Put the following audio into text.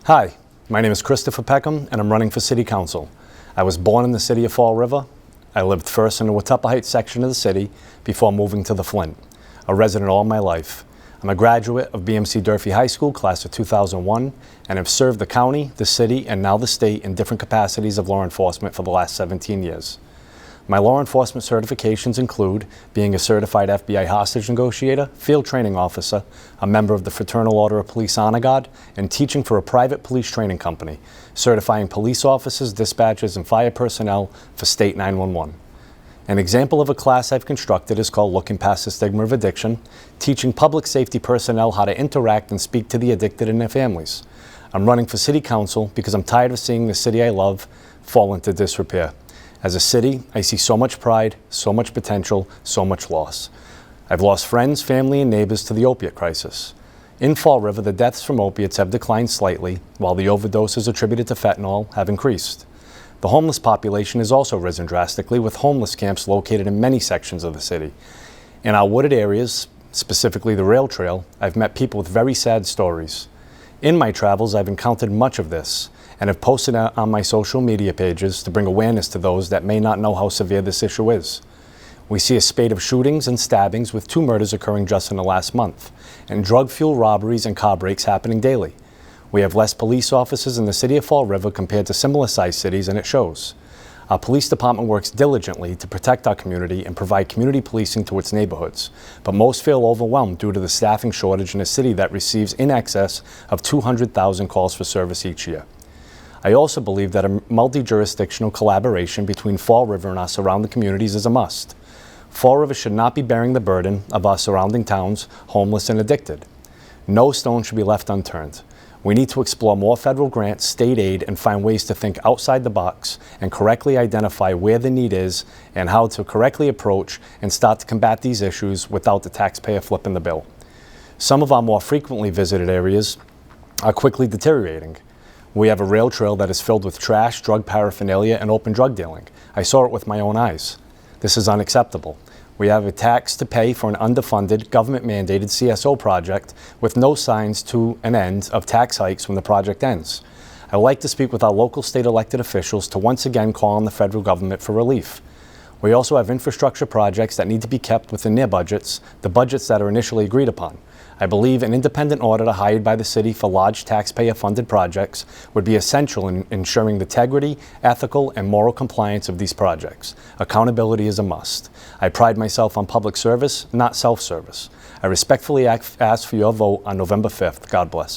Hi, my name is Christopher Peckham and I'm running for City Council. I was born in the city of Fall River. I lived first in the Watuppa Heights section of the city before moving to the Flint, a resident all my life. I'm a graduate of BMC Durfee High School, class of 2001, and have served the county, the city, and now the state in different capacities of law enforcement for the last 17 years. My law enforcement certifications include being a certified FBI hostage negotiator, field training officer, a member of the Fraternal Order of Police Honor Guard, and teaching for a private police training company, certifying police officers, dispatchers, and fire personnel for State 911. An example of a class I've constructed is called Looking Past the Stigma of Addiction, teaching public safety personnel how to interact and speak to the addicted and their families. I'm running for City Council because I'm tired of seeing the city I love fall into disrepair. As a city, I see so much pride, so much potential, so much loss. I've lost friends, family, and neighbors to the opiate crisis. In Fall River, the deaths from opiates have declined slightly, while the overdoses attributed to fentanyl have increased. The homeless population has also risen drastically, with homeless camps located in many sections of the city. In our wooded areas, specifically the rail trail, I've met people with very sad stories. In my travels, I've encountered much of this, and have posted on my social media pages to bring awareness to those that may not know how severe this issue is. We see a spate of shootings and stabbings, with 2 murders occurring just in the last month, and drug-fueled robberies and car breaks happening daily. We have less police officers in the city of Fall River compared to similar-sized cities, and it shows. Our police department works diligently to protect our community and provide community policing to its neighborhoods, but most feel overwhelmed due to the staffing shortage in a city that receives in excess of 200,000 calls for service each year. I also believe that a multi-jurisdictional collaboration between Fall River and our surrounding communities is a must. Fall River should not be bearing the burden of our surrounding towns, homeless and addicted. No stone should be left unturned. We need to explore more federal grants, state aid, and find ways to think outside the box and correctly identify where the need is and how to correctly approach and start to combat these issues without the taxpayer flipping the bill. Some of our more frequently visited areas are quickly deteriorating. We have a rail trail that is filled with trash, drug paraphernalia, and open drug dealing. I saw it with my own eyes. This is unacceptable. We have a tax to pay for an underfunded, government-mandated CSO project with no signs to an end of tax hikes when the project ends. I would like to speak with our local state elected officials to once again call on the federal government for relief. We also have infrastructure projects that need to be kept within their budgets, the budgets that are initially agreed upon. I believe an independent auditor hired by the city for large taxpayer-funded projects would be essential in ensuring the integrity, ethical, and moral compliance of these projects. Accountability is a must. I pride myself on public service, not self-service. I respectfully ask for your vote on November 5th. God bless.